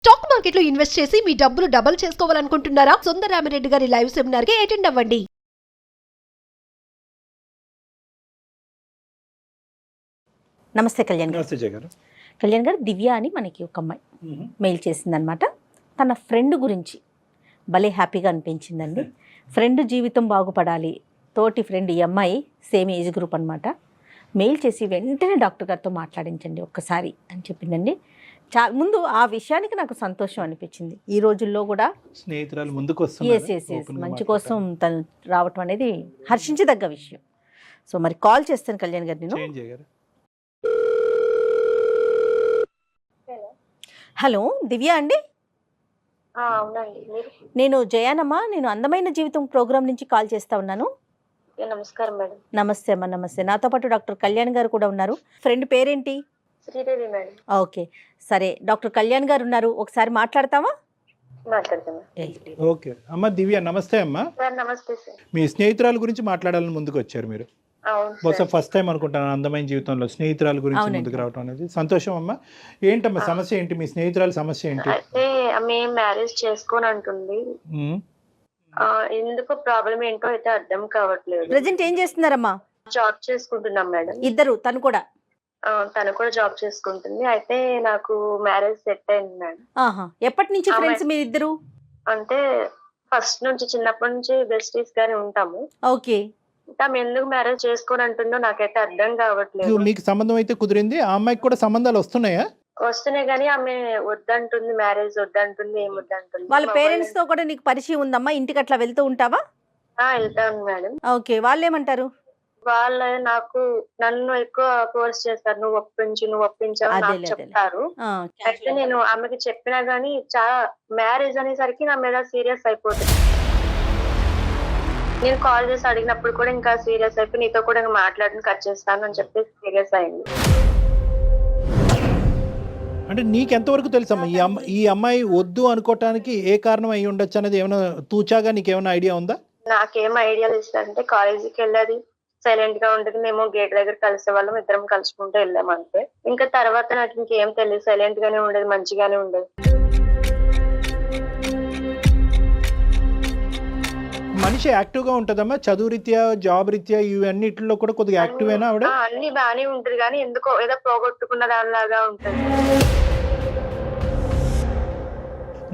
Stock మార్కెట్లో invest చేసి మీ డబ్బులు డబుల్ చేసుకోవాలనుకుంటున్నారా? సుందరరామిరెడ్డి గారి లైవ్ సెమినార్ కి అటెండ్ అవ్వండి. నమస్తే కళ్యాణ్ గారు. నమస్తే జయ గారు. కళ్యాణ్ గారు, దివ్య అని మనకి ఒక అమ్మాయి మెయిల్ చేసిందనమాట. తన ఫ్రెండ్ గురించి భలే హ్యాపీగా అనిపించిందండి. ఫ్రెండ్ జీవితం బాగుపడాలి, తోటి ఫ్రెండ్, ఈ అమ్మాయి సేమ్ ఏజ్ గ్రూప్ అనమాట. మెయిల్ చేసి వెంటనే డాక్టర్ గారితో మాట్లాడించండి ఒక్కసారి అని చెప్పిందండి. ముందు ఆ విషయానికి నాకు సంతోషం అనిపించింది. ఈ రోజుల్లో కూడా స్నేహితురాలు ముందుకు మంచి కోసం తను రావటం అనేది హర్షించదగ్గ విషయం. సో మరి కాల్ చేస్తాను కళ్యాణ్ గారు నేను. హలో, దివ్య అండి? నేను జయానమ్మా, నేను అందమైన జీవితం ప్రోగ్రామ్ నుంచి కాల్ చేస్తా ఉన్నాను. నమస్కారం మేడం. నమస్తే అమ్మా, నమస్తే. నాతో పాటు డాక్టర్ కళ్యాణ్ గారు కూడా ఉన్నారు. ఫ్రెండ్ పేరేంటి? శ్రీదేవి మేడం. ఓకే, సరే. డాక్టర్ కళ్యాణ్ గారు ఉన్నారు, ఒకసారి మాట్లాడతావా? ఓకే అమ్మ. దివ్య నమస్తే అమ్మా. నమస్తే సార్. మీ స్నేహితురాల గురించి మాట్లాడాలని ముందుకు వచ్చారు మీరు. బహుశా ఫస్ట్ టైం అనుకుంటాను అందమైన జీవితంలో స్నేహితురాల గురించి ముందుకు రావడం అనేది. సంతోషం అమ్మా. ఏంటమ్మా సమస్య ఏంటి? మీ స్నేహితురాల సమస్య ఏంటి? అయితే మేము మ్యారేజ్ చేసుకోని అంటుంది. ఎందుకు ప్రాబ్లం ఏంటో అయితే అర్థం కావట్లేదు. ప్రెజెంట్ ఏం చేస్తున్నారమ్మా? జాబ్ చేసుకుంటున్నాం మేడం. ఇద్దరు? తను కూడా జాబ్ చేసుకుంటుంది. అయితే నాకు మ్యారేజ్ సెట్ అయింది మేడం. ఎప్పటి నుంచి ఫ్రెండ్స్ మీరు ఇద్దరు? అంటే ఫస్ట్ నుంచి, చిన్నప్పటి నుంచి బెస్టీస్ గానే ఉంటాము. ఓకే. ఆమె ఎందుకు మ్యారేజ్ చేసుకొని అంటుందో నాకైతే అర్థం కావట్లేదు. మీకు సంబంధం అయితే కుదిరింది, ఆ అమ్మాయికి కూడా సంబంధాలు వస్తున్నాయా? వస్తున్నాయి కానీ ఆమె వద్దంటుంది, మ్యారేజ్ వద్దంటుంది, ఏం వద్దంటుంది. వాళ్ళ పేరెంట్స్ తో కూడా నీకు పరిచయం ఉందమ్మా? ఇంటికి అట్లా వెళ్తూ ఉంటావా? వెళ్తాను మేడం. ఓకే, వాళ్ళు ఏమంటారు? వాళ్ళ నన్ను ఎక్కువ ఫోర్స్ చేస్తారు, నువ్వు ఒప్పించావు నాకు చెప్తారు. అయితే నేను ఆమెకి చెప్పినా గానీ చాలా మ్యారేజ్ అనేసరికి నా మీద సీరియస్ అయిపోతుంది. నేను కాల్ చేసి అడిగినప్పుడు కూడా ఇంకా సీరియస్ అయిపోయి నీతో కూడా మాట్లాడిన కట్ చేస్తాను అని చెప్పి సీరియస్ అయింది. అంటే నీకెంతవరకు తెలుసమ్మా ఈ అమ్మాయి వద్దు అనుకోవటానికి ఏ కారణం అయ్యి ఉండొచ్చు అనేది ఏమైనా తూచాగా నీకేమైనా ఐడియా ఉందా? నాకేం ఐడియా ఇస్తారంటే, కాలేజీకి వెళ్ళేది, సైలెంట్ గా ఉండేది. మేము గేట్ దగ్గర కలిసే వాళ్ళం, ఇద్దరం కలుసుకుంటూ వెళ్ళాం అంతే. ఇంకా తర్వాత నాకు ఇంకేం తెలియదు, సైలెంట్ గానే ఉండేది, మంచిగానే ఉండేది. మనిషి యాక్టివ్ గా ఉంటదమ్మా? చదువు రీత్యా, జాబ్ రీత్యా, ఇవన్నిటిలో కూడా కొద్దిగా యాక్టివ్ అయినా ఆవిడ? అన్ని బానే ఉంటది కానీ ఎందుకో ఏదో పోగొట్టుకున్న దానిలాగా ఉంటది.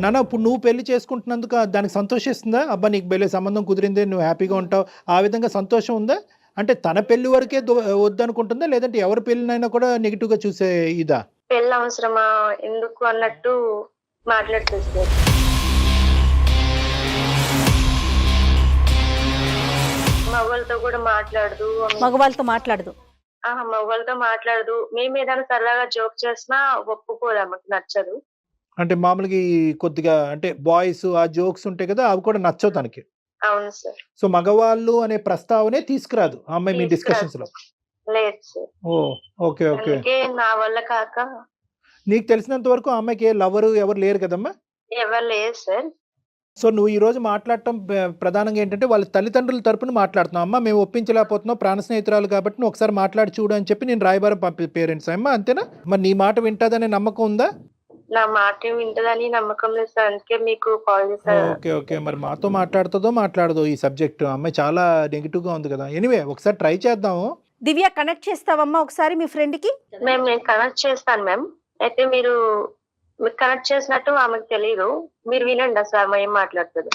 నాన్న, ఇప్పుడు నువ్వు పెళ్లి చేసుకుంటున్నందుకు దానికి సంతోషిస్తుందా? అబ్బా నీకు పెళ్లి సంబంధం కుదిరిందే, నువ్వు హ్యాపీగా ఉంటావు, ఆ విధంగా సంతోషం ఉందా? అంటే తన పెళ్లి వరకే వద్దనుకుంటుందా, లేదంటే ఎవరి పెళ్లినైనా కూడా నెగిటివ్ గా చూసే ఇదా? పెళ్లి అవసరమా ఎందుకు అన్నట్టు మాట్లాడుతుంది. మగవాళ్ళతో కూడా మాట్లాడదు. మగవాళ్ళతో మాట్లాడదు? మగవాళ్ళతో మాట్లాడదు. మేము ఏదైనా సరదాగా జోక్ చేసినా ఒప్పుకోదు, ఆమెకు నచ్చదు. అంటే మామూలుగా కొద్దిగా అంటే బాయ్స్ ఆ జోక్స్ ఉంటాయి కదా, అవి కూడా నచ్చవు తనకి. అవును సార్. సో మగవాళ్ళు అనే ప్రస్తావనే తీసుకురాదు ఆ అమ్మాయి మీ డిస్కషన్స్ లో? లేదు సార్. Okay okay. నా వల్ల కాక. నీకు తెలిసినంత వరకు ఆ అమ్మాయికి లవరు ఎవరు లేరు కదమ్మా? ఎవరు లేదు సార్. సో నువ్వు ఈ రోజు మాట్లాడటం ప్రధానంగా ఏంటంటే వాళ్ళ తల్లిదండ్రుల తరపున మాట్లాడుతున్నావు. అమ్మ మేము ఒప్పించలేకపోతున్నావు, ప్రాణ స్నేహితురాలు కాబట్టి నువ్వు ఒకసారి మాట్లాడి చూడు అని చెప్పి నేను రాయబారం పేరెంట్స్ అమ్మా, అంతేనా? మరి నీ మాట వింటదనే నమ్మకం ఉందా? నా మాట వింటదని నమ్మకం లేదు సార్, అందుకే మీకు కాల్ చేశాను. Okay okay. మరి మాతో మాట్లాడదో ఈ సబ్జెక్ట్? అమ్మాయి చాలా నెగిటివ్ గా ఉంది కదా. ఎనీవే ఒకసారి ట్రై చేద్దాము. దివ్య, కనెక్ట్ చేస్తావమ్మా ఒకసారి మీ ఫ్రెండ్ కి? నేను కనెక్ట్ చేస్తాను మ్యామ్. అయితే మీరు కనెక్ట్ చేసినట్టు ఆమెకు తెలియదు, మీరు వినండి సార్ ఏం మాట్లాడుతుంది.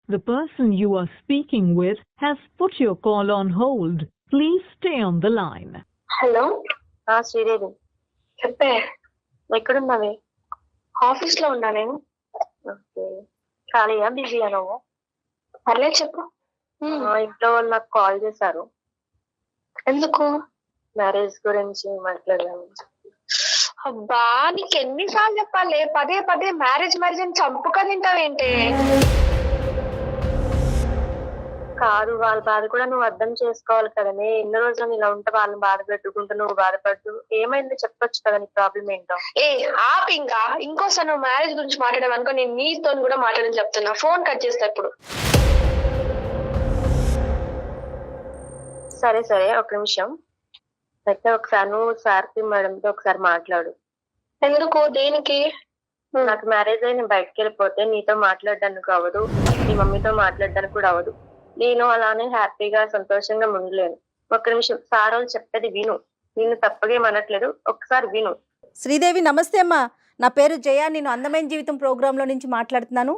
The person you are speaking with has put your call on hold. Please stay on the line. Hello. Sridevi చెప్పే. ఎక్కడున్నావే? ఆఫీస్ లో ఉన్నా నేను. ఓకే. ఖాళీయా, బిజీయా నువ్వు? పర్లేదు చెప్పు. ఇంట్లో వాళ్ళు నాకు కాల్ చేశారు. ఎందుకు? మ్యారేజ్ గురించి మాట్లాడదాము. అబ్బా నీకు ఎన్నిసార్లు చెప్పాలి, పదే పదే మ్యారేజ్ అని చంపుక తింటావేంటే? కాదు, వాళ్ళ బాధ కూడా నువ్వు అర్థం చేసుకోవాలి కదనే. ఎన్ని రోజులు ఇలా ఉంటే వాళ్ళని బాధ పెట్టుకుంటూ నువ్వు బాధపడుతూ ఏమైంది చెప్పొచ్చు కదా నీ ప్రాబ్లం ఏంటో. ఇంకా ఇంకోసారి నువ్వు మ్యారేజ్ గురించి మాట్లాడమనుకో, నేను నీతో కూడా మాట్లాడని చెప్తున్నా. ఫోన్ కట్ చేస్తా ఇప్పుడు. సరే ఒక నిమిషం. అయితే ఒకసారి నువ్వు సార్కి మేడంతో ఒకసారి మాట్లాడు. ఎందుకు? దేనికి? నాకు మ్యారేజ్ అయ్యి నేను బయటకు వెళ్ళిపోతే నీతో మాట్లాడడానికి అవ్వదు, నీ మమ్మీతో మాట్లాడడానికి కూడా అవ్వదు. నేను అలానే హ్యాపీగా సంతోషంగా ఉండలేను. ఒక్క నిమిషం, సార్ వాళ్ళు చెప్పేది విను. నేను తప్పగా అనట్లేదు, ఒక్కసారి విను. శ్రీదేవి నమస్తే అమ్మా, నా పేరు జయ, నేను అందమైన జీవితం ప్రోగ్రాంలో నుంచి మాట్లాడుతున్నాను.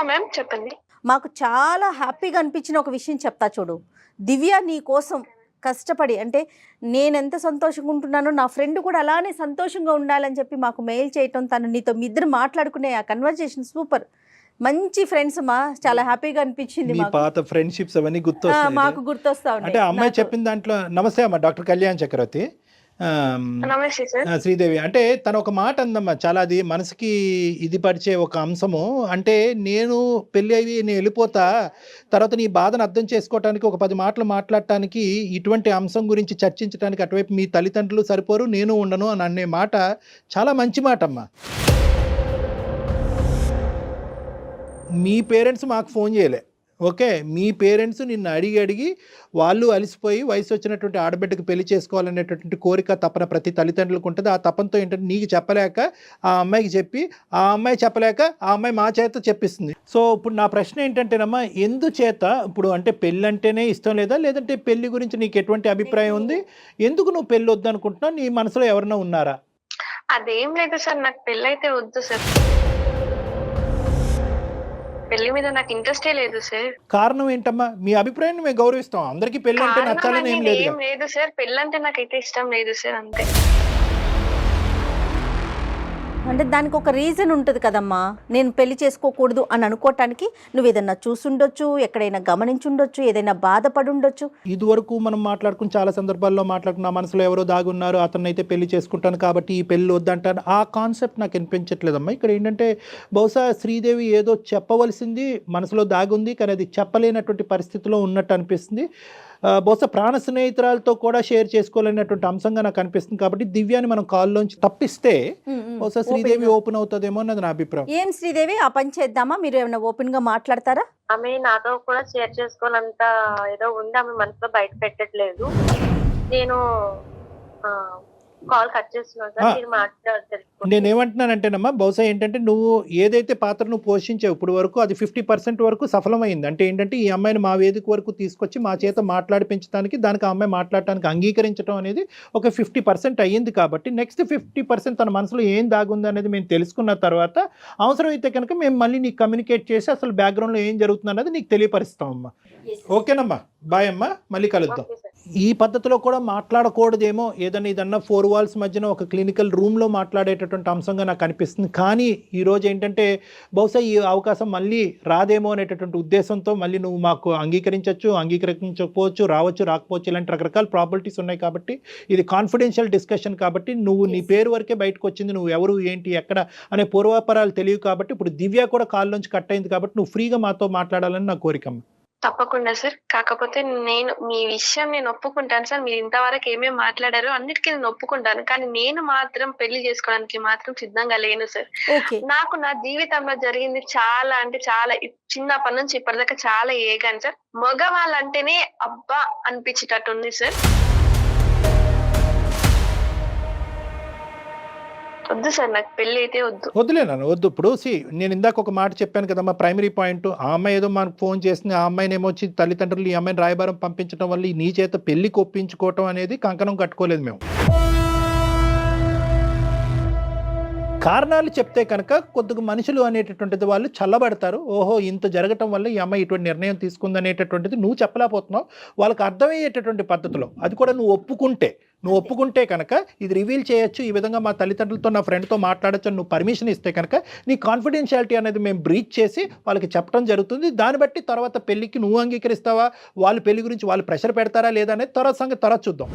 మ్యామ్ చెప్పండి. మాకు చాలా హ్యాపీగా అనిపించిన ఒక విషయం చెప్తా చూడు. దివ్య నీ కోసం కష్టపడి, అంటే నేను ఎంత సంతోషంగా ఉంటున్నానో నా ఫ్రెండ్ కూడా అలానే సంతోషంగా ఉండాలని చెప్పి మాకు మెయిల్ చేయటం, తను నీతో మీ ఇద్దరు మాట్లాడుకునే ఆ కన్వర్జేషన్ సూపర్. మంచి ఫ్రెండ్స్ మా, చాలా హ్యాపీగా అనిపించింది. మీ పాత ఫ్రెండ్షిప్స్ అవన్నీ గుర్తొస్తాయి. మాకు గుర్తొస్తా అంటే ఉన్నాయి. అమ్మాయి చెప్పిన దాంట్లో, నమస్తే అమ్మ, డాక్టర్ కళ్యాణ్ చక్రవర్తి. నమస్తే సార్. శ్రీదేవి అంటే తను ఒక మాట అందమ్మా, చాలా అది మనసుకి ఇది పరిచే ఒక అంశము. అంటే నేను పెళ్ళి అయ్యి నేను వెళ్ళిపోతా, తర్వాత నీ బాధను అర్థం చేసుకోవటానికి ఒక 10 మాటలు మాట్లాడటానికి, ఇటువంటి అంశం గురించి చర్చించడానికి అటువైపు మీ తల్లిదండ్రులు సరిపోరు, నేను ఉండను అని అనే మాట చాలా మంచి మాట అమ్మా. మీ పేరెంట్స్ మాకు ఫోన్ చేయలే, ఓకే, మీ పేరెంట్స్ నిన్ను అడిగి వాళ్ళు అలసిపోయి వయసు వచ్చినటువంటి ఆడబిడ్డకు పెళ్లి చేసుకోవాలనేటటువంటి కోరిక తపన ప్రతి తల్లిదండ్రులకు ఉంటుంది. ఆ తపనతో ఏంటంటే నీకు చెప్పలేక ఆ అమ్మాయికి చెప్పి, ఆ అమ్మాయి చెప్పలేక ఆ అమ్మాయి మా చేత చెప్పిస్తుంది. సో ఇప్పుడు నా ప్రశ్న ఏంటంటేనమ్మా, ఎందుచేత ఇప్పుడు అంటే పెళ్ళి అంటేనే ఇష్టం లేదా, లేదంటే పెళ్లి గురించి నీకు ఎటువంటి అభిప్రాయం ఉంది, ఎందుకు నువ్వు పెళ్ళి వద్దు అనుకుంటున్నావు, నీ మనసులో ఎవరైనా ఉన్నారా? అదేం లేదు సార్, నాకు పెళ్ళి అయితే వద్దు సార్. పెళ్లి మీద నాకు ఇంట్రెస్టే లేదు సార్. కారణం ఏంటమ్మా? మీ అభిప్రాయాన్ని మేము గౌరవిస్తాం, అందరికీ పెళ్లి అంటే నచ్చాలని ఏం లేదు. ఏం లేదు సార్, పెళ్ళి అంటే నాకైతే ఇష్టం లేదు సార్, అంతే. అంటే దానికి ఒక రీజన్ ఉంటుంది కదమ్మా, నేను పెళ్లి చేసుకోకూడదు అని అనుకోవటానికి. నువ్వు ఏదైనా చూసుండొచ్చు, ఎక్కడైనా గమనించుండొచ్చు, ఏదైనా బాధపడి ఉండొచ్చు. ఇదివరకు మనం మాట్లాడుకుని చాలా సందర్భాల్లో మాట్లాడుకున్న మనసులో ఎవరో దాగున్నారు, అతన్ని అయితే పెళ్లి చేసుకుంటాను కాబట్టి ఈ పెళ్ళి వద్దంటాను, ఆ కాన్సెప్ట్ నాకు వినిపించట్లేదమ్మా. ఇక్కడ ఏంటంటే బహుశా శ్రీదేవి ఏదో చెప్పవలసింది మనసులో దాగుంది, కానీ అది చెప్పలేనటువంటి పరిస్థితిలో ఉన్నట్టు అనిపిస్తుంది. బహుశా ప్రాణ స్నేహితురాలతో కూడా షేర్ చేసుకోలేనటువంటి అంశంగా నాకు అనిపిస్తుంది. కాబట్టి దివ్యాని మనం కాల్లోంచి తప్పిస్తే బహుశా శ్రీదేవి ఓపెన్ అవుతుందేమో అన్నది నా అభిప్రాయం. ఏం శ్రీదేవి, ఆ పని చేద్దామా? మీరు ఏమైనా ఓపెన్ గా మాట్లాడతారా? ఆమె నాతో కూడా షేర్ చేసుకోవాలంత ఏదో ఉంది, ఆమె మనసులో బయట పెట్టట్లేదు. నేను కాల్ కట్ చేస్తున్నాను సార్, మీరు మాట్లాడతారు. నేనేమంటున్నానంటేనమ్మా, బహుశా ఏంటంటే నువ్వు ఏదైతే పాత్ర నువ్వు పోషించావు ఇప్పుడు వరకు అది 50% వరకు సఫలమైంది. అంటే ఏంటంటే ఈ అమ్మాయిని మా వేదిక వరకు తీసుకొచ్చి మా చేత మాట్లాడిపించడానికి, దానికి ఆ అమ్మాయి మాట్లాడటానికి అంగీకరించడం అనేది ఒక 50% అయ్యింది. కాబట్టి నెక్స్ట్ 50% తన మనసులో ఏం దాగుంది అనేది మేము తెలుసుకున్న తర్వాత అవసరమైతే కనుక మేము మళ్ళీ నీకు కమ్యూనికేట్ చేసి అసలు బ్యాక్గ్రౌండ్లో ఏం జరుగుతుంది అనేది నీకు తెలియపరుస్తామమ్మా. ఓకేనమ్మా, బాయ్ అమ్మా, మళ్ళీ కలుద్దాం. ఈ పద్ధతిలో కూడా మాట్లాడకూడదేమో, ఏదన్నా 4 వాల్స్ మధ్యన ఒక క్లినికల్ రూమ్లో మాట్లాడేటటువంటి అంశంగా నాకు అనిపిస్తుంది. కానీ ఈరోజు ఏంటంటే బహుశా ఈ అవకాశం మళ్ళీ రాదేమో అనేటటువంటి ఉద్దేశంతో మళ్ళీ నువ్వు మాకు అంగీకరించకపోవచ్చు, రావచ్చు, రాకపోవచ్చు, ఇలాంటి రకరకాల ప్రాబిలిటీస్ ఉన్నాయి. కాబట్టి ఇది కాన్ఫిడెన్షియల్ డిస్కషన్ కాబట్టి నువ్వు నీ పేరు వరకే బయటకు వచ్చింది, నువ్వు ఎవరు ఏంటి ఎక్కడ అనే పూర్వాపరాలు తెలియవు. కాబట్టి ఇప్పుడు దివ్య కూడా కాల్ నుంచి కట్ అయింది కాబట్టి నువ్వు ఫ్రీగా మాతో మాట్లాడాలని నా కోరిక. తప్పకుండా సార్, కాకపోతే నేను మీ విషయం నేను ఒప్పుకుంటాను సార్. మీరు ఇంతవరకు ఏమేమి మాట్లాడారో అన్నిటికీ నేను ఒప్పుకుంటాను, కానీ నేను మాత్రం పెళ్లి చేసుకోవడానికి మాత్రం సిద్ధంగా లేను సార్. నాకు నా జీవితంలో జరిగింది చాలా అంటే చాలా, చిన్నప్పటి నుంచి ఇప్పటిదాకా చాలా ఏగాను సార్. మగవాళ్ళంటేనే అబ్బా అనిపించేటట్టు ఉంది సార్. వద్దు సార్, నాకు పెళ్లి అయితే వద్దులేనా? వద్దు. ఇప్పుడు నేను ఇందాక ఒక మాట చెప్పాను కదమ్మా, ప్రైమరీ పాయింట్. ఆ అమ్మాయి ఏదో మనకు ఫోన్ చేసింది, ఆ అమ్మాయిని ఏమొచ్చి తల్లిదండ్రులు ఈ అమ్మాయిని రాయబారం పంపించడం వల్ల నీ చేత పెళ్లికి ఒప్పించుకోవటం అనేది కంకణం కట్టుకోలేదు మేము. కారణాలు చెప్తే కనుక కొద్దిగా మనుషులు అనేటటువంటిది వాళ్ళు చల్లబడతారు. ఓహో ఇంత జరగటం వల్ల ఈ అమ్మాయి ఇటువంటి నిర్ణయం తీసుకుంది అనేటటువంటిది నువ్వు చెప్పలేకపోతున్నావు. వాళ్ళకి అర్థమయ్యేటటువంటి పద్ధతిలో అది కూడా నువ్వు ఒప్పుకుంటే కనుక ఇది రివీల్ చేయొచ్చు, ఈ విధంగా మా తల్లిదండ్రులతో నా ఫ్రెండ్తో మాట్లాడచ్చు అని నువ్వు పర్మిషన్ ఇస్తే కనుక నీ కాన్ఫిడెన్షియాలిటీ అనేది మేము బ్రీచ్ చేసి వాళ్ళకి చెప్పడం జరుగుతుంది. దాన్ని బట్టి తర్వాత పెళ్లికి నువ్వు అంగీకరిస్తావా, వాళ్ళు పెళ్లి గురించి వాళ్ళు ప్రెషర్ పెడతారా లేదా అనేది తర్వాత సంగతి తర్వాత చూద్దాం.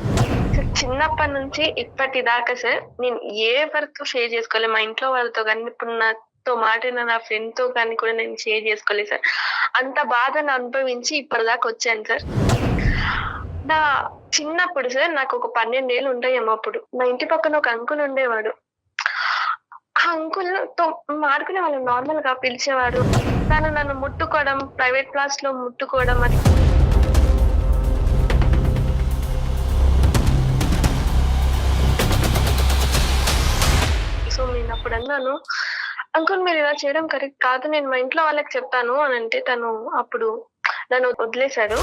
చిన్నప్పటి నుంచి ఇప్పటిదాకా సార్ నేను ఎవరితో షేర్ చేసుకోలేదు, మా ఇంట్లో వాళ్ళతో కానీ, ఇప్పుడు నాతో మాట్లాడిన నా ఫ్రెండ్ తో కానీ కూడా నేను షేర్ చేసుకోలేదు సార్. అంత బాధను అనుభవించి ఇప్పటిదాకా వచ్చాను సార్. నా చిన్నప్పుడు సార్ నాకు ఒక 12 ఏళ్ళు ఉంటాయేమో. అప్పుడు మా ఇంటి పక్కన ఒక అంకుల్ ఉండేవాడు. ఆ అంకుల్ తో మాడుకునే వాళ్ళు, నార్మల్ గా పిలిచేవాడు. తను నన్ను ముట్టుకోవడం, ప్రైవేట్ క్లాస్ లో ముట్టుకోవడం, అది సో నేను అప్పుడు అన్నాను, అంకుల్ మీరు ఇలా చేయడం కరెక్ట్ కాదు, నేను మా ఇంట్లో వాళ్ళకి చెప్తాను అని అంటే తను అప్పుడు నన్ను వదిలేశాడు.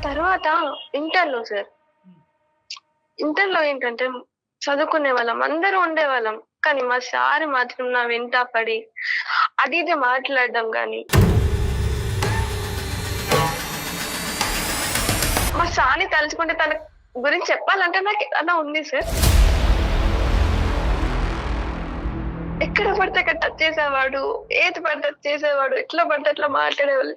తర్వాత ఇంటర్లో సార్, ఇంటర్లో ఏంటంటే చదువుకునే వాళ్ళం, అందరూ ఉండేవాళ్ళం. కానీ మా సార్ మాత్రం నా వెంట పడి అది ఇది మాట్లాడడం కానీ, మా సార్ని తలుచుకుంటే తన గురించి చెప్పాలంటే నాకు అలా ఉంది సార్. ఎక్కడ పడితే అక్కడ టచ్ చేసేవాడు, ఏది పడితే చేసేవాడు, ఎట్లా పడితే అట్లా మాట్లాడేవాళ్ళు.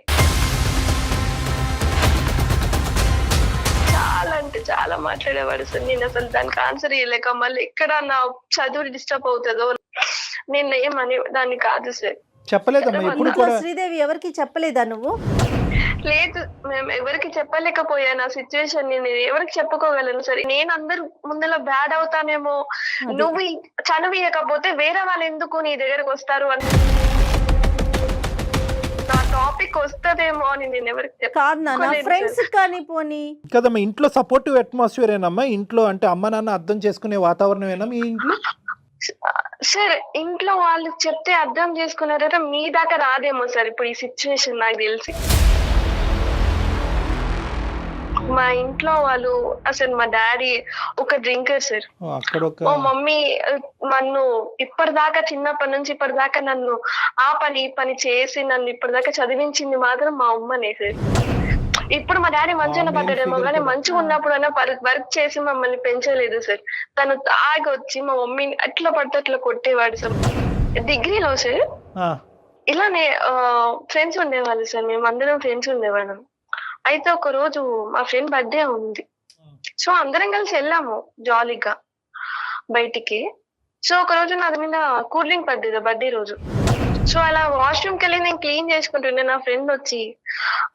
చాలా అంటే చాలా మాట్లాడేవాడు సార్. నేను అసలు దానికి ఆన్సర్ ఇవ్వలేక మళ్ళీ ఎక్కడ నా చదువు డిస్టర్బ్ అవుతుందో నేను ఏమని దాన్ని కాదు సార్. చెప్పలేదమ్మా ఎప్పుడు ఇంట్లో కూడా? శ్రీదేవి ఎవరికి చెప్పలేదా నువ్వు? లేదు, మేము ఎవరికి చెప్పలేకపోయాను ఆ సిచ్యువేషన్. నేను ఎవరికి చెప్పుకోగలను సరే, నేను అందరు ముందర బ్యాడ్ అవుతానేమో, నువ్వు చనువియకపోతే వేరే వాళ్ళు ఎందుకు నీ దగ్గరకు వస్తారు అని నా టాపిక్ వస్తదేమో అని నేను ఎవరికి కాదు నాన్న, ఫ్రెండ్స్ కానీ పోనీ కదమ్మా, ఇంట్లో సపోర్టివ్ అట్మాస్ఫియర్ ఏనమ్మా? ఇంట్లో అంటే అమ్మ నాన్న అర్థం చేసుకునే వాతావరణమేనా మీ ఇంట్లో? సార్ ఇంట్లో వాళ్ళు చెప్తే అర్థం చేసుకున్నారంటే మీ దాకా రాదేమో సార్ ఇప్పుడు ఈ సిచ్యువేషన్ నాకు తెలిసి. మా ఇంట్లో వాళ్ళు అసలు, మా డాడీ ఒక డ్రింకర్ సార్, మా మమ్మీ నన్ను ఇప్పటిదాకా చిన్నప్పటి నుంచి ఇప్పటిదాకా నన్ను ఆ పని ఈ పని చేసి నన్ను ఇప్పటిదాకా చదివించింది మాత్రం మా అమ్మనే సార్. ఇప్పుడు మా డాడీ మంచిగా పడ్డాడేమో కానీ మంచిగా ఉన్నప్పుడు అయినా వర్క్ చేసి మమ్మల్ని పెంచలేదు సార్. తను తాగి వచ్చి మా మమ్మీని అట్లా పడితే అట్లా కొట్టేవాడు సార్. డిగ్రీలో సార్ ఇలానే ఫ్రెండ్స్ ఉండేవాళ్ళు సార్, మేము అందరం ఫ్రెండ్స్ ఉండేవాళ్ళం. అయితే ఒక రోజు మా ఫ్రెండ్ బర్త్డే ఉంది, సో అందరం కలిసి వెళ్ళాము జాలీగా బయటికి. సో ఒక రోజు నా మీద కూల్ డ్రింక్ పడ్డది బర్త్డే రోజు. సో అలా వాష్రూమ్కి వెళ్ళి నేను క్లీన్ చేసుకుంటుండే, నా ఫ్రెండ్ వచ్చి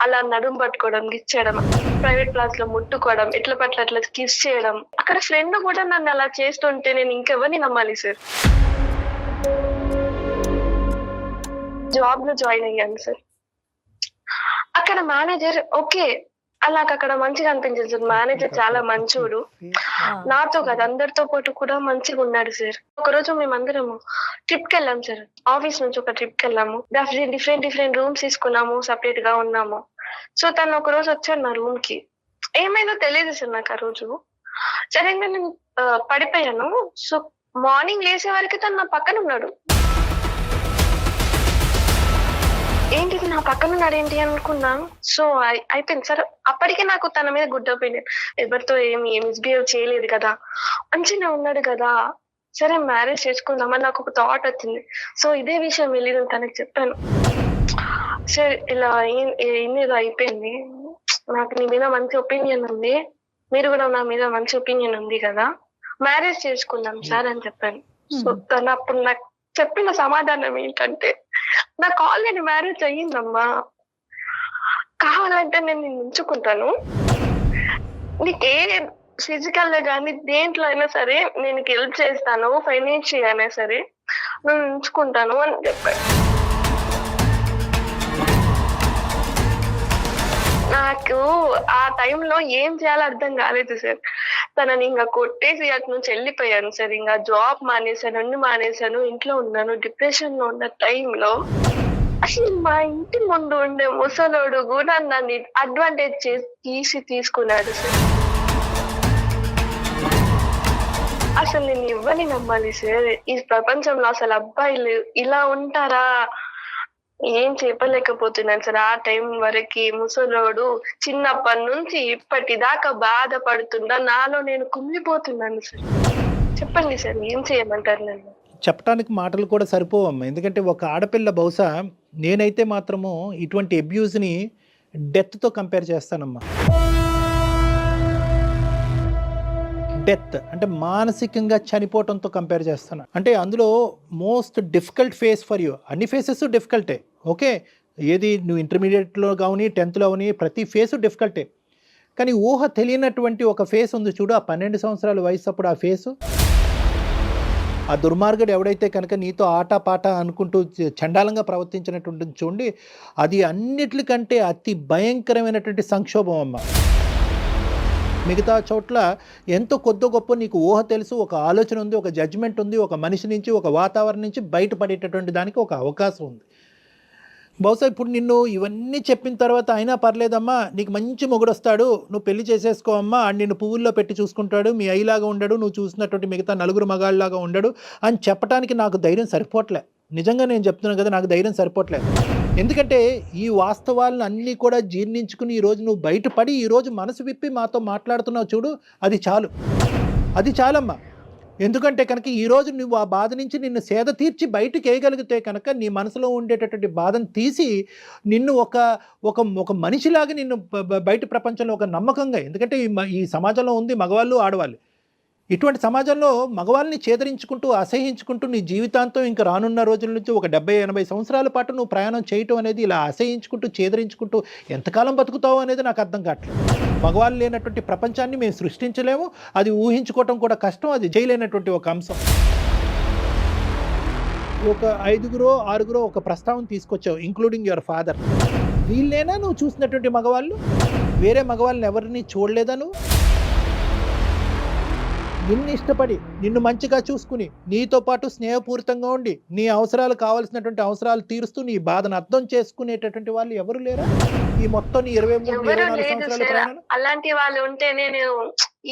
అలా నడుము పట్టుకోవడం, గిచ్చడం, ప్రైవేట్ క్లాస్ లో ముట్టుకోవడం, ఎట్ల పట్ల అట్లా కిస్ చేయడం. అక్కడ ఫ్రెండ్ కూడా నన్ను అలా చేస్తుంటే నేను ఇంకెవరిని నమ్మాలి సార్. జాబ్ లో జాయిన్ అయ్యాను సార్. అక్కడ మేనేజర్ ఓకే, అలా అక్కడ మంచిగా అనిపించింది సార్. మేనేజర్ చాలా మంచోడు, నాతో కాదు అందరితో పాటు కూడా మంచిగా ఉన్నాడు సార్. ఒక రోజు మేమందరము ట్రిప్ కి వెళ్ళాం సార్, ఆఫీస్ నుంచి ఒక ట్రిప్ కి వెళ్ళాము. డిఫరెంట్ రూమ్స్ తీసుకున్నాము, సపరేట్ గా ఉన్నాము. సో తను ఒక రోజు వచ్చాడు నా రూమ్ కి, ఏమైందో తెలియదు సార్ నాకు ఆ రోజు. సరే నేను పడిపోయాను. సో మార్నింగ్ లేసే వరకు తను నా పక్కన ఉన్నాడు. ఏంటిది నా పక్కన ఉన్నాడు ఏంటి అనుకున్నాను. సో అయిపోయింది సార్. అప్పటికే నాకు తన మీద గుడ్ ఒపీనియన్, ఎవరితో ఏమి మిస్బిహేవ్ చేయలేదు కదా, మంచిగా ఉన్నాడు కదా, సరే మ్యారేజ్ చేసుకుందామని నాకు ఒక థాట్ వచ్చింది. సో ఇదే విషయం వెళ్ళి నేను తనకి చెప్పాను, సరే ఇలా ఏదో అయిపోయింది, నాకు నీ మీద మంచి ఒపీనియన్ ఉంది, మీరు కూడా నా మీద మంచి ఒపీనియన్ ఉంది కదా, మ్యారేజ్ చేసుకుందాం సార్ అని చెప్పాను. సో తను అప్పుడు నాకు చెప్పిన సమాధానం ఏంటంటే, నాకు ఆల్రెడీ మ్యారేజ్ అయ్యిందమ్మా, కావాలంటే నేను నిన్ను ఉంచుకుంటాను, నీకు ఏ ఫిజికల్ గా కానీ దేంట్లో అయినా సరే నేను హెల్ప్ చేస్తాను, ఫైనాన్షియల్ అయినా సరే నేను ఉంచుకుంటాను అని చెప్పాడు. నాకు ఆ టైంలో ఏం చేయాలో అర్థం కాలేదు సార్. తనని ఇంకా కొట్టేసి అటు నుంచి వెళ్ళిపోయాను సార్. ఇంకా జాబ్ మానేశాను, అన్ని మానేశాను, ఇంట్లో ఉన్నాను. డిప్రెషన్ లో ఉన్న టైంలో అసలు మా ఇంటి ముందు ఉండే ముసలోడు కూడా నన్ను అడ్వాంటేజ్ చేసి తీసుకున్నాడు సార్. అసలు నేను ఇవ్వని నమ్మాలి సార్, ఈ ప్రపంచంలో అసలు అబ్బాయిలు ఇలా ఉంటారా, ఏం చెప్పలేకపోతున్నాను సార్. ఆ టైం వరకు ముసలోడు చిన్నప్పటి నుంచి ఇప్పటిదాకా బాధపడుతున్నా, నాలో నేను కుమిలిపోతున్నాను సార్. చెప్పండి సార్, ఏం చేయమంటారు నన్ను? చెప్పడానికి మాటలు కూడా సరిపోవమ్మా, ఎందుకంటే ఒక ఆడపిల్ల బహుశా నేనైతే మాత్రము ఇటువంటి అబ్యూజ్ని డెత్తో కంపేర్ చేస్తానమ్మా. డెత్ అంటే మానసికంగా చనిపోవటంతో కంపేర్ చేస్తాను. అంటే అందులో most difficult face for you, అన్ని ఫేసెస్ డిఫికల్టే, ఓకే, ఏది నువ్వు ఇంటర్మీడియట్లో కానీ 10th కానీ ప్రతి ఫేసు డిఫికల్టే, కానీ ఊహ తెలియనటువంటి ఒక ఫేస్ ఉంది చూడు, ఆ 12 సంవత్సరాల వయసు అప్పుడు ఆ ఫేసు, ఆ దుర్మార్గుడు ఎవడైతే కనుక నీతో ఆట పాట అనుకుంటూ చండాలంగా ప్రవర్తించినటువంటి చూడండి, అది అన్నిటికంటే అతి భయంకరమైనటువంటి సంక్షోభం అమ్మ. మిగతా చోట్ల ఎంతో కొద్ది గొప్ప నీకు ఊహ తెలుసు, ఒక ఆలోచన ఉంది, ఒక జడ్జిమెంట్ ఉంది, ఒక మనిషి నుంచి, ఒక వాతావరణం నుంచి బయటపడేటటువంటి దానికి ఒక అవకాశం ఉంది. బహుశా ఇప్పుడు నిన్ను ఇవన్నీ చెప్పిన తర్వాత అయినా పర్లేదమ్మా, నీకు మంచి మొగుడు వస్తాడు, నువ్వు పెళ్లి చేసేసుకో అమ్మా, నిన్ను పువ్వుల్లో పెట్టి చూసుకుంటాడు, మీ అయ్యలాగా ఉండడు, నువ్వు చూసినటువంటి మిగతా నలుగురు మగాళ్ళలాగా ఉండడు అని చెప్పడానికి నాకు ధైర్యం సరిపోవట్లే. నిజంగా నేను చెప్తున్నాను కదా, నాకు ధైర్యం సరిపోవట్లేదు. ఎందుకంటే ఈ వాస్తవాలను అన్నీ కూడా జీర్ణించుకుని ఈరోజు నువ్వు బయటపడి ఈరోజు మనసు విప్పి మాతో మాట్లాడుతున్నావు చూడు, అది చాలు, అది చాలమ్మా. ఎందుకంటే కనుక ఈరోజు నువ్వు ఆ బాధ నుంచి నిన్ను సేద తీర్చి బయటకు వేయగలిగితే కనుక నీ మనసులో ఉండేటటువంటి బాధను తీసి నిన్ను ఒక మనిషిలాగా నిన్ను బయట ప్రపంచంలో ఒక నమ్మకంగా, ఎందుకంటే ఈ సమాజంలో ఉంది మగవాళ్ళు ఆడవాళ్ళు, ఇటువంటి సమాజంలో మగవాళ్ళని చేదరించుకుంటూ అసహించుకుంటూ నీ జీవితాంతం ఇంకా రానున్న రోజుల నుంచి ఒక 70-80 సంవత్సరాల పాటు నువ్వు ప్రయాణం చేయటం అనేది ఇలా అసహించుకుంటూ చేదరించుకుంటూ ఎంతకాలం బతుకుతావు అనేది నాకు అర్థం కావట్లేదు. మగవాళ్ళు లేనటువంటి ప్రపంచాన్ని మేము సృష్టించలేము, అది ఊహించుకోవటం కూడా కష్టం, అది చేయలేనటువంటి ఒక అంశం. ఒక 5-6 ఒక ప్రస్తావన తీసుకొచ్చావు, ఇంక్లూడింగ్ యువర్ ఫాదర్. వీళ్ళేనా నువ్వు చూసినటువంటి మగవాళ్ళు? వేరే మగవాళ్ళని ఎవరిని చూడలేదా నువ్వు? నిన్ను ఇష్టపడి నిన్ను మంచిగా చూసుకుని నీతో పాటు స్నేహపూరితంగా ఉండి నీ అవసరాలు కావాల్సినటువంటి అవసరాలు తీరుస్తూ నీ బాధను అర్థం చేసుకునేటటువంటి వాళ్ళు ఎవరు లేరా ఈ మొత్తం నీ 23-24 సంవత్సరాల ప్రయాణంలో? అలాంటి వాళ్ళు ఉంటే నేను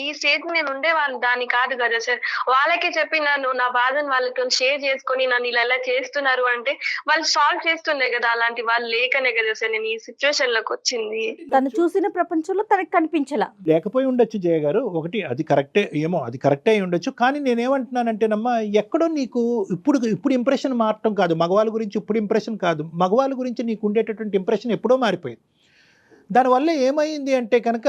ఈ స్టేజ్ నేను ఉండేవాళ్ళు దాన్ని కాదు కదా సార్. వాళ్ళకి చెప్పి నన్ను నా బాధను వాళ్ళతో షేర్ చేసుకొని నన్ను ఇలా చేస్తున్నారు అంటే వాళ్ళు సాల్వ్ చేస్తుండే కదా. అలాంటి వాళ్ళు లేకనే కదా సార్ నేను ఈ సిచ్యువేషన్ లోకి వచ్చింది. తను చూసిన ప్రపంచంలో తనకి కనిపించలా. లేకపోయి ఉండొచ్చు జయ గారు, ఒకటి అది కరెక్టే ఏమో, అది కరెక్టే అయి ఉండొచ్చు. కానీ నేనేమంటున్నానంటేనమ్మా, ఎక్కడో నీకు ఇప్పుడు ఇంప్రెషన్ మారటం కాదు, మగవాళ్ళ గురించి ఇప్పుడు ఇంప్రెషన్ కాదు, మగవాళ్ళ గురించి నీకు ఉండేటటువంటి ఇంప్రెషన్ ఎప్పుడో మారిపోయింది. దానివల్ల ఏమైంది అంటే కనుక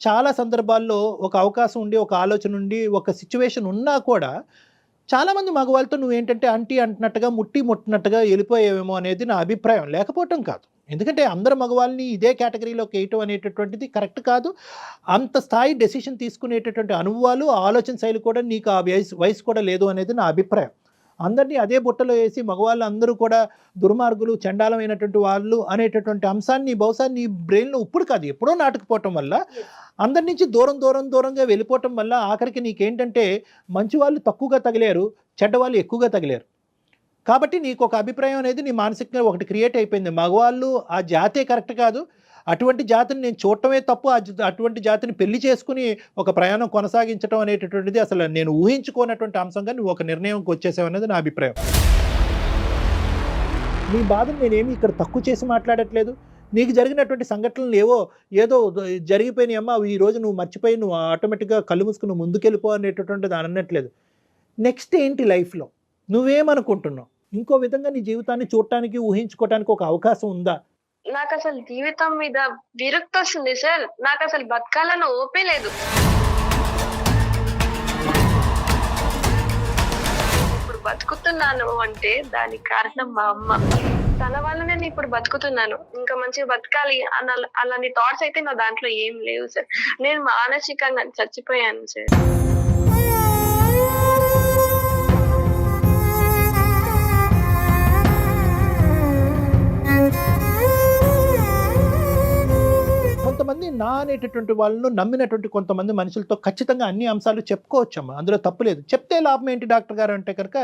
చాలా సందర్భాల్లో ఒక అవకాశం ఉండి, ఒక ఆలోచన ఉండి, ఒక సిచ్యువేషన్ ఉన్నా కూడా చాలామంది మగవాళ్ళతో నువ్వేంటంటే అంటీ అంటున్నట్టుగా ముట్టినట్టుగా వెళ్ళిపోయేవేమో అనేది నా అభిప్రాయం. లేకపోవటం కాదు, ఎందుకంటే అందరు మగవాళ్ళని ఇదే కేటగిరీలోకి వేయటం అనేటటువంటిది కరెక్ట్ కాదు. అంత స్థాయి డెసిషన్ తీసుకునేటటువంటి అనుభవాలు, ఆలోచన శైలి కూడా నీకు ఆ వయసు కూడా లేదు అనేది నా అభిప్రాయం. అందరినీ అదే బుట్టలో వేసి మగవాళ్ళు అందరూ కూడా దుర్మార్గులు, చండాలమైనటువంటి వాళ్ళు అనేటటువంటి అంశాన్ని బహుశా నీ బ్రెయిన్లో ఇప్పుడు కాదు ఎప్పుడో నాటుకుపోవటం వల్ల, అందరి నుంచి దూరంగా వెళ్ళిపోవటం వల్ల ఆఖరికి నీకేంటంటే మంచి వాళ్ళు తక్కువగా తగిలారు, చెడ్డవాళ్ళు ఎక్కువగా తగిలారు. కాబట్టి నీకు ఒక అభిప్రాయం అనేది నీ మానసికంగా ఒకటి క్రియేట్ అయిపోయింది. మగవాళ్ళు ఆ జాతే కరెక్ట్ కాదు, అటువంటి జాతిని నేను చూడటమే తప్పు, అటువంటి జాతిని పెళ్లి చేసుకుని ఒక ప్రయాణం కొనసాగించడం అనేటటువంటిది అసలు నేను ఊహించుకోనటువంటి అంశంగా నువ్వు ఒక నిర్ణయంకి వచ్చేసావు అనేది నా అభిప్రాయం. నీ బాధను నేనేమి ఇక్కడ తక్కువ చేసి మాట్లాడట్లేదు. నీకు జరిగినటువంటి సంఘటనలు ఏదో జరిగిపోయినాయి అమ్మా, ఈ రోజు నువ్వు మర్చిపోయి నువ్వు ఆటోమేటిక్గా కళ్ళు మూసుకుని ముందుకెళ్ళిపో అనేటటువంటిది అనట్లేదు. నెక్స్ట్ ఏంటి లైఫ్లో నువ్వేమనుకుంటున్నావు? ఇంకో విధంగా నీ జీవితాన్ని చూడటానికి, ఊహించుకోవటానికి ఒక అవకాశం ఉందా? నాకు అసలు జీవితం మీద విరక్తి వస్తుంది సార్. నాకు అసలు బతకాలని ఓపే లేదు. ఇప్పుడు బతుకుతున్నాను అంటే దానికి కారణం మా అమ్మ. తన వల్ల నేను ఇప్పుడు బతుకుతున్నాను. ఇంకా మంచిగా బతకాలి అలాంటి థాట్స్ అయితే నా దాంట్లో ఏం లేవు సార్. నేను మానసికంగా చచ్చిపోయాను సార్. కొంతమంది నా అనేటటువంటి వాళ్ళను నమ్మినటువంటి కొంతమంది మనుషులతో ఖచ్చితంగా అన్ని అంశాలు చెప్పుకోవచ్చమ్మా, అందులో తప్పులేదు. చెప్తే లాభం ఏంటి డాక్టర్ గారు అంటే కనుక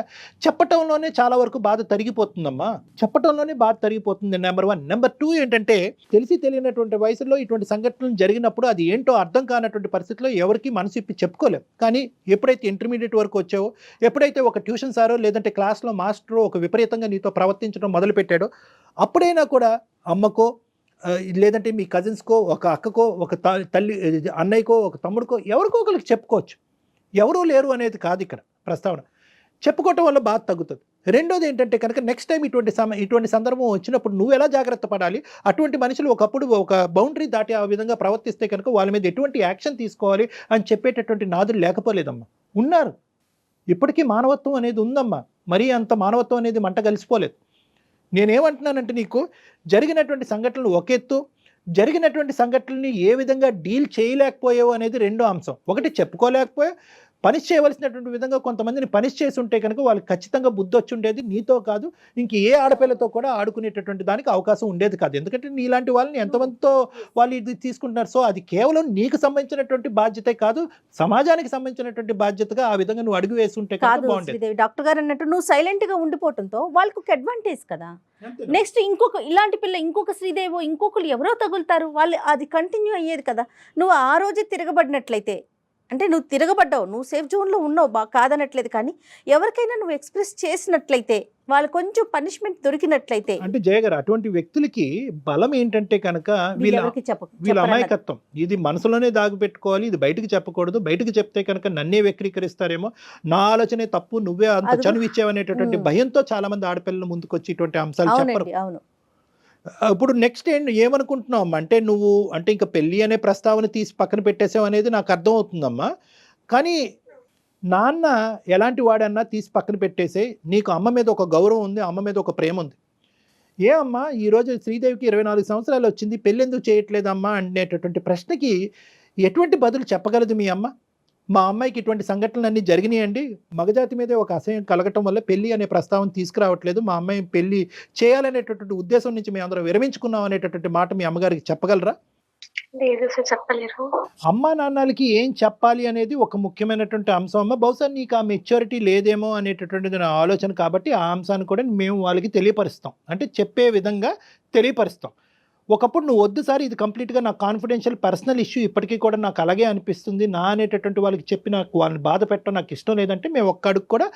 చెప్పటంలోనే చాలా వరకు బాధ తరిగిపోతుందమ్మా, చెప్పటంలోనే బాధ తరిగిపోతుంది. నెంబర్ 1. నెంబర్ 2 ఏంటంటే తెలిసి తెలియనటువంటి వయసులో ఇటువంటి సంఘటనలు జరిగినప్పుడు అది ఏంటో అర్థం కానటువంటి పరిస్థితిలో ఎవరికి మనసు ఇప్పి చెప్పుకోలేం. కానీ ఎప్పుడైతే ఇంటర్మీడియట్ వరకు వచ్చావో, ఎప్పుడైతే ఒక ట్యూషన్ సారో లేదంటే క్లాస్లో మాస్టరో ఒక విపరీతంగా నీతో ప్రవర్తించడం మొదలుపెట్టాడో, అప్పుడైనా కూడా అమ్మకో లేదంటే మీ కజిన్స్కో, ఒక అక్కకో, ఒక తల్లి అన్నయ్యకో, ఒక తమ్ముడికో, ఎవరికో ఒకరికి చెప్పుకోవచ్చు. ఎవరూ లేరు అనేది కాదు ఇక్కడ ప్రస్తావన. చెప్పుకోవటం వల్ల బాధ తగ్గుతుంది. రెండోది ఏంటంటే కనుక నెక్స్ట్ టైం ఇటువంటి సందర్భం వచ్చినప్పుడు నువ్వు ఎలా జాగ్రత్త పడాలి, అటువంటి మనుషులు ఒకప్పుడు ఒక బౌండరీ దాటి ఆ విధంగా ప్రవర్తిస్తే కనుక వాళ్ళ మీద ఎటువంటి యాక్షన్ తీసుకోవాలి అని చెప్పేటటువంటి నాదులు లేకపోలేదమ్మా, ఉన్నారు. ఇప్పటికీ మానవత్వం అనేది ఉందమ్మా, మరీ అంత మానవత్వం అనేది మంట కలిసిపోలేదు. నేనేమంటున్నానంటే నీకు జరిగినటువంటి సంఘటనలు ఒక ఎత్తు, జరిగినటువంటి సంఘటనల్ని ఏ విధంగా డీల్ చేయలేకపోయావు అనేది రెండో అంశం. ఒకటి చెప్పుకోలేకపోయావు, పనిష్ చేయవలసినటువంటి విధంగా కొంతమందిని పనిష్ చేసి ఉంటే కనుక వాళ్ళకి ఖచ్చితంగా బుద్ధి వచ్చి ఉండేది. నీతో కాదు, ఇంక ఏ ఆడపిల్లతో కూడా ఆడుకునేటటువంటి దానికి అవకాశం ఉండేది కాదు. ఎందుకంటే నీలాంటి వాళ్ళని ఎంతమందితో వాళ్ళు ఇది తీసుకుంటున్నారు. సో అది కేవలం నీకు సంబంధించినటువంటి బాధ్యతే కాదు, సమాజానికి సంబంధించినటువంటి బాధ్యతగా ఆ విధంగా నువ్వు అడుగు వేసి ఉంటే కనుక కాదు బాగుండేది. శ్రీదేవి, డాక్టర్ గారు అన్నట్టు నువ్వు సైలెంట్ గా ఉండిపోవటంతో వాళ్ళకి ఒక అడ్వాంటేజ్ కదా. నెక్స్ట్ ఇలాంటి పిల్ల ఇంకొక శ్రీదేవో ఇంకొకరు ఎవరో తగులుతారు, వాళ్ళు అది కంటిన్యూ అయ్యేది కదా. నువ్వు ఆ రోజే తిరగబడినట్లయితే, అంటే నువ్వు తిరగబడ్డావు, నువ్వు సేఫ్ జోన్లో ఉన్నావు, కాదనట్లేదు, కానీ ఎవరికైనా నువ్వు ఎక్స్ప్రెస్ చేసినట్లయితే, వాళ్ళు కొంచెం పనిష్మెంట్ దొరికినట్లయితే. అంటే జయ గారు, అటువంటి వ్యక్తులకి బలం ఏంటంటే కనుక వీళ్ళ అమాయకత్వం. ఇది మనసులోనే దాగిపెట్టుకోవాలి, ఇది బయటకు చెప్పకూడదు. బయటకు చెప్తే కనుక నన్నే వక్రీకరిస్తారేమో, నా ఆలోచనే తప్పు, నువ్వే అంత చనువు ఇచ్చావనేటటువంటి భయంతో చాలా మంది ఆడపిల్లలు ముందుకొచ్చి ఇటువంటి అంశాలు చెప్పరు. అవును. ఇప్పుడు నెక్స్ట్ ఏమనుకుంటున్నావు అంటే నువ్వు అంటే ఇంకా పెళ్ళి అనే ప్రస్తావన తీసి పక్కన పెట్టేసావు అనేది నాకు అర్థం అవుతుందమ్మా. కానీ నాన్న ఎలాంటి వాడన్నా తీసి పక్కన పెట్టేసే, నీకు అమ్మ మీద ఒక గౌరవం ఉంది, అమ్మ మీద ఒక ప్రేమ ఉంది. ఏ అమ్మా ఈరోజు శ్రీదేవికి 24 సంవత్సరాలు వచ్చింది, పెళ్ళి ఎందుకు చేయట్లేదమ్మా అనేటటువంటి ప్రశ్నకి ఎటువంటి బదులు చెప్పగలదు మీ అమ్మ? మా అమ్మాయికి ఇటువంటి సంఘటనలు అన్నీ జరిగినాయండి, మగజాతి మీదే ఒక అసహ్యం కలగటం వల్ల పెళ్ళి అనే ప్రస్తావన తీసుకురావట్లేదు, మా అమ్మాయి పెళ్ళి చేయాలనేటటువంటి ఉద్దేశం నుంచి మేము అందరం విరమించుకున్నాం అనేటటువంటి మాట మీ అమ్మగారికి చెప్పగలరా? చెప్పలేరు. అమ్మా నాన్నలకి ఏం చెప్పాలి అనేది ఒక ముఖ్యమైనటువంటి అంశం అమ్మ. బహుశా నీకు ఆ మెచ్యూరిటీ లేదేమో అనేటటువంటిది నా ఆలోచన. కాబట్టి ఆ అంశాన్ని కూడా మేము వాళ్ళకి తెలియపరుస్తాం, అంటే చెప్పే విధంగా తెలియపరుస్తాం. ఒకప్పుడు నువ్వు వద్దు సార్, ఇది కంప్లీట్గా నా కాన్ఫిడెన్షియల్ పర్సనల్ ఇష్యూ, ఇప్పటికీ కూడా నాకు అలాగే అనిపిస్తుంది, నా అనేటటువంటి వాళ్ళకి చెప్పి నాకు వాళ్ళని బాధ పెట్టడం నాకు ఇష్టం లేదంటే మేము ఒక్క అడుగు కూడా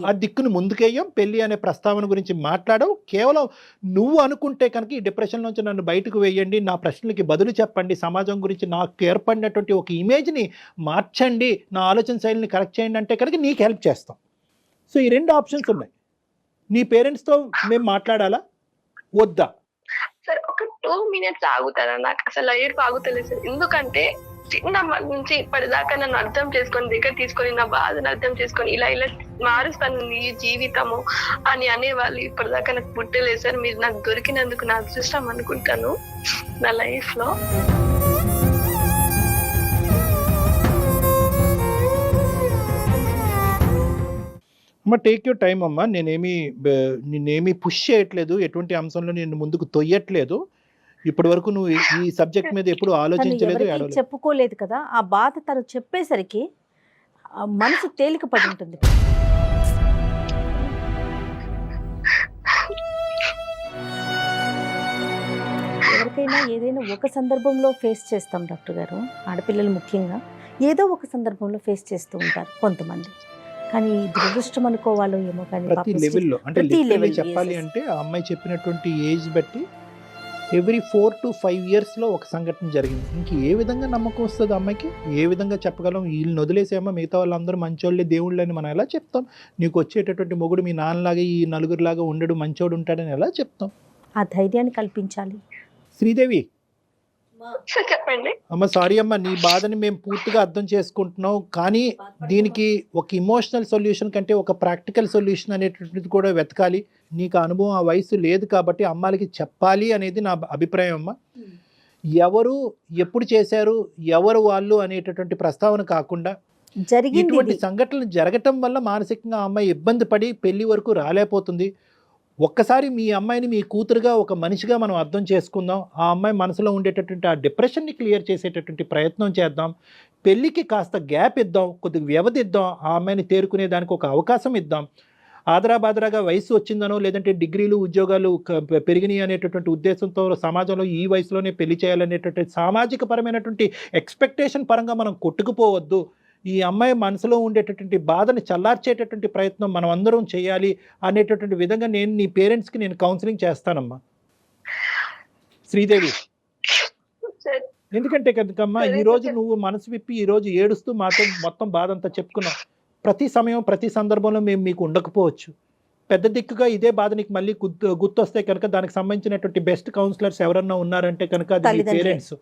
ఆ దిక్కును ముందుకేయం. పెళ్ళి అనే ప్రస్తావన గురించి మాట్లాడవు. కేవలం నువ్వు అనుకుంటే కనుక ఈ డిప్రెషన్ నుంచి నన్ను బయటకు వేయండి, నా ప్రశ్నలకి బదులు చెప్పండి, సమాజం గురించి నాకు ఏర్పడినటువంటి ఒక ఇమేజ్ని మార్చండి, నా ఆలోచన శైలిని కరెక్ట్ చేయండి అంటే కనుక నీకు హెల్ప్ చేస్తాం. సో ఈ 2 ఆప్షన్స్ ఉన్నాయి. నీ పేరెంట్స్తో మేము మాట్లాడాలా వద్దా? సార్ ఒక 2 minutes ఆగుతారా? నాకు అసలు ఏడుపు ఆగుతలేదు సార్. ఎందుకంటే చిన్నప్పటి నుంచి ఇప్పటిదాకా నన్ను అర్థం చేసుకొని దగ్గర తీసుకొని నా బాధను అర్థం చేసుకొని ఇలా మారుస్తాను నీ జీవితము అని అనేవాళ్ళు ఇప్పటిదాకా నాకు పుట్టలేదు సార్. మీరు నాకు దొరికినందుకు నా అదృష్టం అనుకుంటాను నా లైఫ్ లో. అమ్మ టేక్ యూర్ టైం అమ్మ. నేనేమి పుష్ చేయట్లేదు, ఎటువంటి అంశంలో నేను ముందుకు తొయ్యట్లేదు. ఇప్పటి వరకు నువ్వు ఈ సబ్జెక్ట్ మీద ఎప్పుడు ఆలోచించలేదు, చెప్పుకోలేదు కదా. ఆ బాధ తను చెప్పేసరికి మనసు తేలిక పడి ఉంటుంది. ఎవరికైనా ఏదైనా ఒక సందర్భంలో ఫేస్ చేస్తాం డాక్టర్ గారు, ఆడపిల్లలు ముఖ్యంగా ఏదో ఒక సందర్భంలో ఫేస్ చేస్తూ ఉంటారు కొంతమంది. కానీ దురదృష్టం అనుకోవాలో ఏమో, కానీ ప్రతి లెవెల్లో అంటే చెప్పాలి అంటే ఆ అమ్మాయి చెప్పినటువంటి ఏజ్ బట్టి ఎవ్రీ 4 to 5 yearsలో ఒక సంఘటన జరిగింది. ఇంక ఏ విధంగా నమ్మకం వస్తుంది అమ్మాయికి? ఏ విధంగా చెప్పగలం? వీళ్ళని వదిలేసేమో మిగతా వాళ్ళందరూ మంచోళ్ళే దేవుళ్ళు అని మనం ఎలా చెప్తాం? నీకు వచ్చేటటువంటి మొగుడు మీ నాన్నలాగా ఈ నలుగురిలాగా ఉండడు, మంచోడు ఉంటాడని ఎలా చెప్తాం? ఆ ధైర్యాన్ని కల్పించాలి. శ్రీదేవి చెప్పండి అమ్మ. సారీ అమ్మ, నీ బాధని మేము పూర్తిగా అర్థం చేసుకుంటున్నాం, కానీ దీనికి ఒక ఇమోషనల్ సొల్యూషన్ కంటే ఒక ప్రాక్టికల్ సొల్యూషన్ అనేటువంటిది కూడా వెతకాలి. నీకు అనుభవం ఆ వయసు లేదు కాబట్టి అమ్మాయిలకి చెప్పాలి అనేది నా అభిప్రాయం అమ్మ. ఎవరు ఎప్పుడు చేశారు, ఎవరు వాళ్ళు అనేటటువంటి ప్రస్తావన కాకుండా ఇటువంటి సంఘటనలు జరగటం వల్ల మానసికంగా ఆ అమ్మాయి ఇబ్బంది పడి పెళ్లి వరకు రాలేకపోతుంది. ఒక్కసారి మీ అమ్మాయిని మీ కూతురుగా ఒక మనిషిగా మనం అర్థం చేసుకుందాం. ఆ అమ్మాయి మనసులో ఉండేటటువంటి ఆ డిప్రెషన్ని క్లియర్ చేసేటటువంటి ప్రయత్నం చేద్దాం. పెళ్ళికి కాస్త గ్యాప్ ఇద్దాం, కొద్దిగా వ్యవధి ఇద్దాం, ఆ అమ్మాయిని తేరుకునే దానికి ఒక అవకాశం ఇద్దాం. ఆదరాబాదరాగా వయసు వచ్చిందనో లేదంటే డిగ్రీలు ఉద్యోగాలు పెరిగినాయి అనేటటువంటి ఉద్దేశంతో సమాజంలో ఈ వయసులోనే పెళ్లి చేయాలనేటటువంటి సామాజిక పరమైనటువంటి ఎక్స్పెక్టేషన్ పరంగా మనం కొట్టుకుపోవద్దు. ఈ అమ్మాయి మనసులో ఉండేటటువంటి బాధని చల్లార్చేటటువంటి ప్రయత్నం మనం అందరం చేయాలి అనేటటువంటి విధంగా నేను నీ పేరెంట్స్కి నేను కౌన్సిలింగ్ చేస్తానమ్మా శ్రీదేవి. ఎందుకంటే కనుకమ్మా ఈరోజు నువ్వు మనసు విప్పి ఈరోజు ఏడుస్తూ మాతో మొత్తం బాధ అంతా చెప్పుకున్నావు. ప్రతి సమయం ప్రతి సందర్భంలో మేము మీకు ఉండకపోవచ్చు. పెద్ద దిక్కుగా ఇదే బాధ నీకు మళ్ళీ గుర్తొస్తే కనుక దానికి సంబంధించినటువంటి బెస్ట్ కౌన్సిలర్స్ ఎవరన్నా ఉన్నారంటే కనుక అది మీ పేరెంట్స్,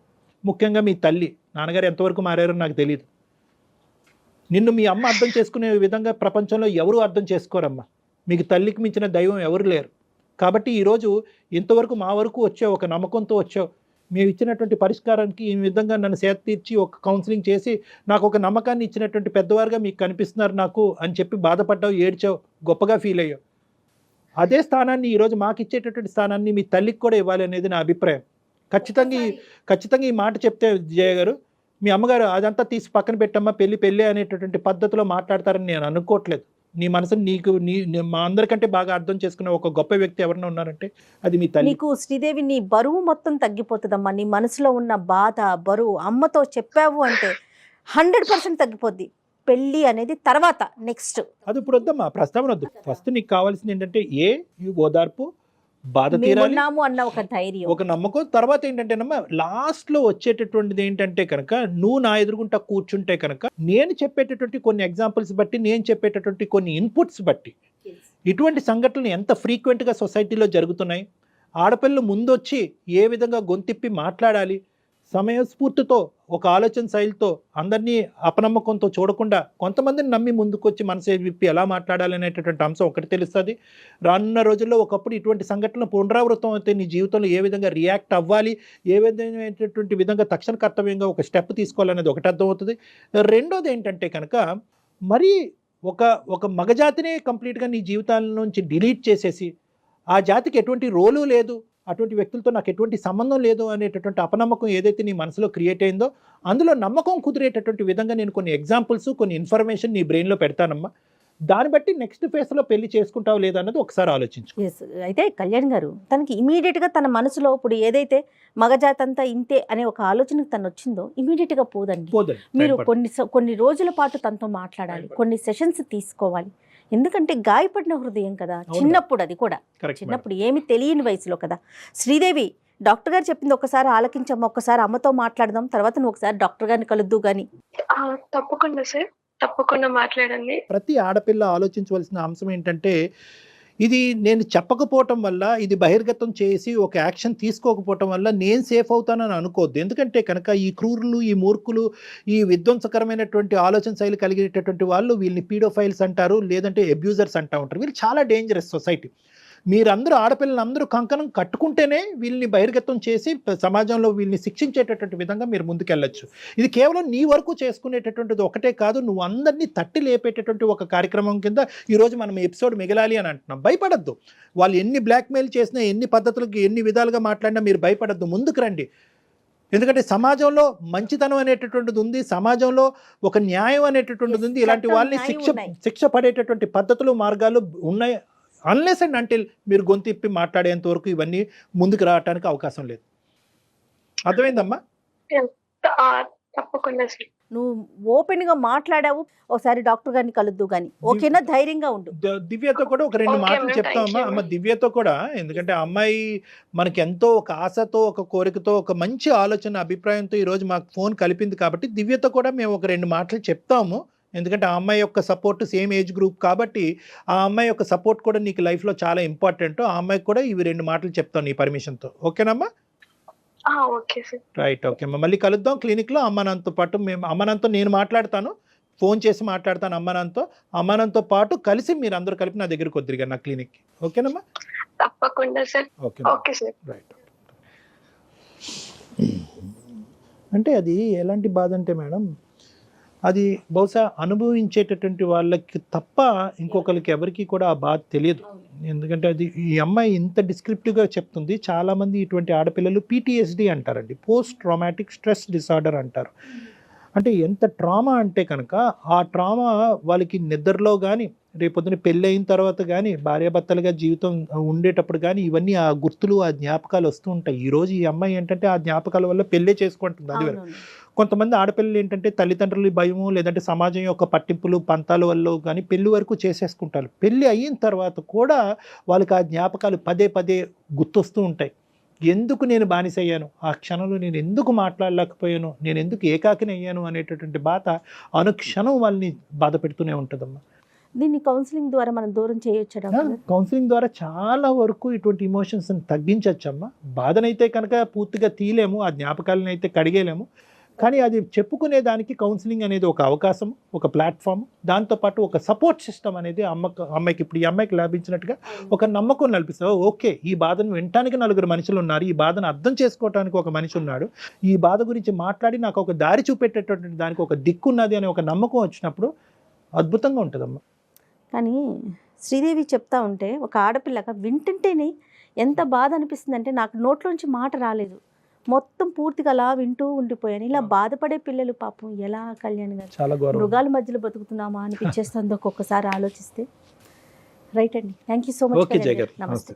ముఖ్యంగా మీ తల్లి. నాన్నగారు ఎంతవరకు మారారో నాకు తెలియదు. నిన్ను మీ అమ్మ అర్థం చేసుకునే విధంగా ప్రపంచంలో ఎవరు అర్థం చేసుకోరమ్మా. మీకు తల్లికి మించిన దైవం ఎవరు లేరు. కాబట్టి ఈరోజు ఇంతవరకు మా వరకు వచ్చావు, ఒక నమ్మకంతో వచ్చావు. మేము ఇచ్చినటువంటి పరిష్కారానికి ఈ విధంగా నన్ను సేద తీర్చి ఒక కౌన్సిలింగ్ చేసి నాకు ఒక నమ్మకాన్ని ఇచ్చినటువంటి పెద్దవారుగా మీకు కనిపిస్తున్నారు నాకు అని చెప్పి బాధపడ్డావు, ఏడ్చావు, గొప్పగా ఫీల్ అయ్యావు. అదే స్థానాన్ని ఈరోజు మాకు ఇచ్చేటటువంటి స్థానాన్ని మీ తల్లికి కూడా ఇవ్వాలి అనేది నా అభిప్రాయం. ఖచ్చితంగా ఈ మాట చెప్తే జయ గారు, మీ అమ్మగారు అదంతా తీసి పక్కన పెట్టమ్మా, పెళ్ళి అనేటటువంటి పద్ధతిలో మాట్లాడతారని నేను అనుకోవట్లేదు. నీ మనసుని మా అందరికంటే బాగా అర్థం చేసుకునే ఒక గొప్ప వ్యక్తి ఎవరైనా ఉన్నారంటే అది మీ తల్లి. నీకు శ్రీదేవి నీ బరువు మొత్తం తగ్గిపోతుందమ్మా. నీ మనసులో ఉన్న బాధ, బరువు అమ్మతో చెప్పావు అంటే 100% తగ్గిపోద్ది. పెళ్ళి అనేది తర్వాత నెక్స్ట్. అది ఇప్పుడు వద్దమ్మా, ప్రస్తావన వద్దు. ఫస్ట్ నీకు కావాల్సింది ఏంటంటే ఓదార్పు, బాధ తీరాలి, అన్న ఒక ధైర్యం, ఒక నమ్మకం. తర్వాత ఏంటంటేనమ్మా లాస్ట్లో వచ్చేటటువంటిది ఏంటంటే కనుక నువ్వు నా ఎదురుగుంటా కూర్చుంటే కనుక నేను చెప్పేటటువంటి కొన్ని ఎగ్జాంపుల్స్ బట్టి, నేను చెప్పేటటువంటి కొన్ని ఇన్పుట్స్ బట్టి ఇటువంటి సంఘటనలు ఎంత ఫ్రీక్వెంట్గా సొసైటీలో జరుగుతున్నాయి, ఆడపిల్లలు ముందొచ్చి ఏ విధంగా గొంతిప్పి మాట్లాడాలి, సమయస్ఫూర్తితో ఒక ఆలోచన శైలితో అందరినీ అపనమ్మకంతో చూడకుండా కొంతమందిని నమ్మి ముందుకొచ్చి మనసు విప్పి ఎలా మాట్లాడాలి అనేటటువంటి అంశం ఒకటి తెలుస్తుంది. రానున్న రోజుల్లో ఒకప్పుడు ఇటువంటి సంఘటనలు పునరావృతం అయితే నీ జీవితంలో ఏ విధంగా రియాక్ట్ అవ్వాలి, ఏ విధంగా తక్షణ కర్తవ్యంగా ఒక స్టెప్ తీసుకోవాలనేది ఒకటి అర్థమవుతుంది. రెండోది ఏంటంటే కనుక మరీ ఒక మగజాతినే కంప్లీట్గా నీ జీవితాల నుంచి డిలీట్ చేసేసి ఆ జాతికి ఎటువంటి రోలు లేదు, అటువంటి వ్యక్తులతో నాకు ఎటువంటి సంబంధం లేదు అనేటటువంటి అపనమ్మకం ఏదైతే నీ మనసులో క్రియేట్ అయిందో అందులో నమ్మకం కుదిరేటటువంటి విధంగా నేను కొన్ని ఎగ్జాంపుల్స్, కొన్ని ఇన్ఫర్మేషన్ నీ బ్రెయిన్లో పెడతానమ్మా. దాన్ని బట్టి నెక్స్ట్ ఫేజ్లో పెళ్లి చేసుకుంటావు లేదన్నది ఒకసారి ఆలోచించు. అయితే కళ్యాణ్ గారు తనకి ఇమీడియట్గా తన మనసులో ఇప్పుడు ఏదైతే మగజాతి అంతా ఇంతే అనే ఒక ఆలోచనకు తను వచ్చిందో ఇమీడియట్గా పోదండి. మీరు కొన్ని రోజుల పాటు తనతో మాట్లాడాలి, కొన్ని సెషన్స్ తీసుకోవాలి. ఎందుకంటే గాయపడిన హృదయం కదా, చిన్నప్పుడు అది కూడా చిన్నప్పుడు ఏమి తెలియని వయసులో కదా. శ్రీదేవి డాక్టర్ గారు చెప్పింది ఒకసారి ఆలకించమ్మా, ఒక్కసారి అమ్మతో మాట్లాడదాం, తర్వాత నువ్వు ఒకసారి డాక్టర్ గారిని కలుద్దు గాని. తప్పకుండా సార్, తప్పకుండా మాట్లాడండి. ప్రతి ఆడపిల్ల ఆలోచించవలసిన అంశం ఏంటంటే ఇది నేను చెప్పకపోవటం వల్ల, ఇది బహిర్గతం చేసి ఒక యాక్షన్ తీసుకోకపోవటం వల్ల నేను సేఫ్ అవుతానని అనుకోవద్దు. ఎందుకంటే కనుక ఈ క్రూరులు, ఈ మూర్ఖులు, ఈ విధ్వంసకరమైనటువంటి ఆలోచన శైలి కలిగేటటువంటి వాళ్ళు వీళ్ళని పీడోఫైల్స్ అంటారు, లేదంటే అబ్యూజర్స్ అంటూ ఉంటారు. వీళ్ళు చాలా డేంజరస్ సొసైటీ. మీరందరూ ఆడపిల్లలందరూ కంకణం కట్టుకుంటేనే వీళ్ళని బహిర్గతం చేసి సమాజంలో వీళ్ళని శిక్షించేటటువంటి విధంగా మీరు ముందుకెళ్ళచ్చు. ఇది కేవలం నీ వరకు చేసుకునేటటువంటిది ఒకటే కాదు, నువ్వు అందరినీ తట్టి లేపేటటువంటి ఒక కార్యక్రమం కింద ఈరోజు మనం ఎపిసోడ్ మిగలాలి అని అంటున్నాం. భయపడద్దు. వాళ్ళు ఎన్ని బ్లాక్మెయిల్ చేసినా, ఎన్ని పద్ధతులకు, ఎన్ని విధాలుగా మాట్లాడినా మీరు భయపడద్దు, ముందుకు రండి. ఎందుకంటే సమాజంలో మంచితనం అనేటటువంటిది ఉంది, సమాజంలో ఒక న్యాయం అనేటటువంటిది ఉంది. ఇలాంటి వాళ్ళని శిక్ష పడేటటువంటి పద్ధతులు, మార్గాలు ఉన్నాయి. అన్లెస్ అండ్ అంటిల్ మీరు గొంతిప్పి మాట్లాడేంత వరకు ఇవన్నీ ముందుకు రావడానికి అవకాశం లేదు. అర్థమైందమ్మా? తప్పకుండా సార్. నువ్వు ఓపెన్ గా మాట్లాడావు, ఒకసారి డాక్టర్ గారిని కలుద్దు గాని, ఓకేనా? ధైర్యంగా ఉండు. దివ్యతో కూడా ఒక 2 మాటలు చెప్తామమ్మా. అమ్మ దివ్యతో కూడా, ఎందుకంటే అమ్మాయి మనకి ఎంతో ఒక ఆశతో, ఒక కోరికతో, ఒక మంచి ఆలోచన, అభిప్రాయంతో ఈరోజు మాకు ఫోన్ కలిపింది కాబట్టి దివ్యతో కూడా మేము ఒక 2 మాటలు చెప్తాము. ఎందుకంటే ఆ అమ్మాయి యొక్క సపోర్ట్ సేమ్ ఏజ్ గ్రూప్ కాబట్టి ఆ అమ్మాయి యొక్క సపోర్ట్ కూడా నీకు లైఫ్లో చాలా ఇంపార్టెంట్. ఆ అమ్మాయికి కూడా ఇవి 2 మాటలు చెప్తాను నీ పర్మిషన్తో. ఓకేనమ్మా? Okay sir. రైట్, ఓకే అమ్మా. మళ్ళీ కలుద్దాం క్లినిక్లో. అమ్మానంతో పాటు అమ్మానంతో నేను మాట్లాడతాను, ఫోన్ చేసి మాట్లాడతాను అమ్మానంతో పాటు కలిసి మీరు అందరూ కలిపి నా దగ్గరికి వద్దురుగా నా క్లినిక్కి. ఓకేనమ్మా? తప్పకుండా సార్. Okay sir. రైట్. అంటే అది ఎలాంటి బాధ అంటే మేడం, అది బహుశా అనుభవించేటటువంటి వాళ్ళకి తప్ప ఇంకొకరికి ఎవరికి కూడా ఆ బాధ తెలియదు. ఎందుకంటే అది ఈ అమ్మాయి ఇంత డిస్క్రిప్టివ్గా చెప్తుంది. చాలామంది ఇటువంటి ఆడపిల్లలు PTSD అంటారండి, పోస్ట్ ట్రామాటిక్ స్ట్రెస్ డిసార్డర్ అంటారు. అంటే ఎంత ట్రామా అంటే కనుక ఆ ట్రామా వాళ్ళకి నిద్రలో కానీ, రేపొద్దున పెళ్ళి అయిన తర్వాత కానీ, భార్యాభర్తలుగా జీవితం ఉండేటప్పుడు కానీ ఇవన్నీ ఆ గుర్తులు, ఆ జ్ఞాపకాలు వస్తూ ఉంటాయి. ఈరోజు ఈ అమ్మాయి ఏంటంటే ఆ జ్ఞాపకాల వల్ల పెళ్ళే చేసుకుంటుంది. అది కొంతమంది ఆడపిల్లలు ఏంటంటే తల్లిదండ్రుల భయము, లేదంటే సమాజం యొక్క పట్టింపులు, పంతాల వల్ల కానీ పెళ్ళి వరకు చేసేసుకుంటారు. పెళ్ళి అయిన తర్వాత కూడా వాళ్ళకి ఆ జ్ఞాపకాలు పదే పదే గుర్తొస్తూ ఉంటాయి. ఎందుకు నేను బానిసయ్యాను, ఆ క్షణంలో నేను ఎందుకు మాట్లాడలేకపోయాను, నేను ఎందుకు ఏకాకిని అయ్యాను అనేటటువంటి బాధ అనుక్షణం వాళ్ళని బాధ పెడుతూనే ఉంటుందమ్మా. దీన్ని కౌన్సిలింగ్ ద్వారా మనం దూరం చేయొచ్చా? కౌన్సిలింగ్ ద్వారా చాలా వరకు ఇటువంటి ఇమోషన్స్ని తగ్గించవచ్చమ్మా. బాధనైతే కనుక పూర్తిగా తీయలేము, ఆ జ్ఞాపకాలను అయితే కడిగేలేము, కానీ అది చెప్పుకునే దానికి కౌన్సిలింగ్ అనేది ఒక అవకాశం, ఒక ప్లాట్ఫామ్, దాంతోపాటు ఒక సపోర్ట్ సిస్టమ్ అనేది అమ్మాయికి ఇప్పుడు ఈ అమ్మాయికి లభించినట్టుగా ఒక నమ్మకం కల్పిస్తావు. ఓకే, ఈ బాధను వినటానికి నలుగురు మనుషులు ఉన్నారు, ఈ బాధను అర్థం చేసుకోవడానికి ఒక మనిషి ఉన్నాడు, ఈ బాధ గురించి మాట్లాడి నాకు ఒక దారి చూపెట్టేటటువంటి దానికి ఒక దిక్కు ఉన్నది అనే ఒక నమ్మకం వచ్చినప్పుడు అద్భుతంగా ఉంటుందమ్మా. కానీ శ్రీదేవి చెప్తా ఉంటే ఒక ఆడపిల్లగా వింటుంటేనే ఎంత బాధ అనిపిస్తుంది అంటే నాకు నోట్లోంచి మాట రాలేదు, మొత్తం పూర్తిగా అలా వింటూ ఉండిపోయాను. ఇలా బాధపడే పిల్లలు పాపం ఎలా కళ్యాణ్ గారు, చాలా గౌరవం. మృగాల మధ్యలో బతుకుతున్నామా అనిపించేస్తుంది ఒక్కొక్కసారి ఆలోచిస్తే. రైట్ అండి, thank you so much. Okay Jaya గారు, నమస్తే. నమస్తే.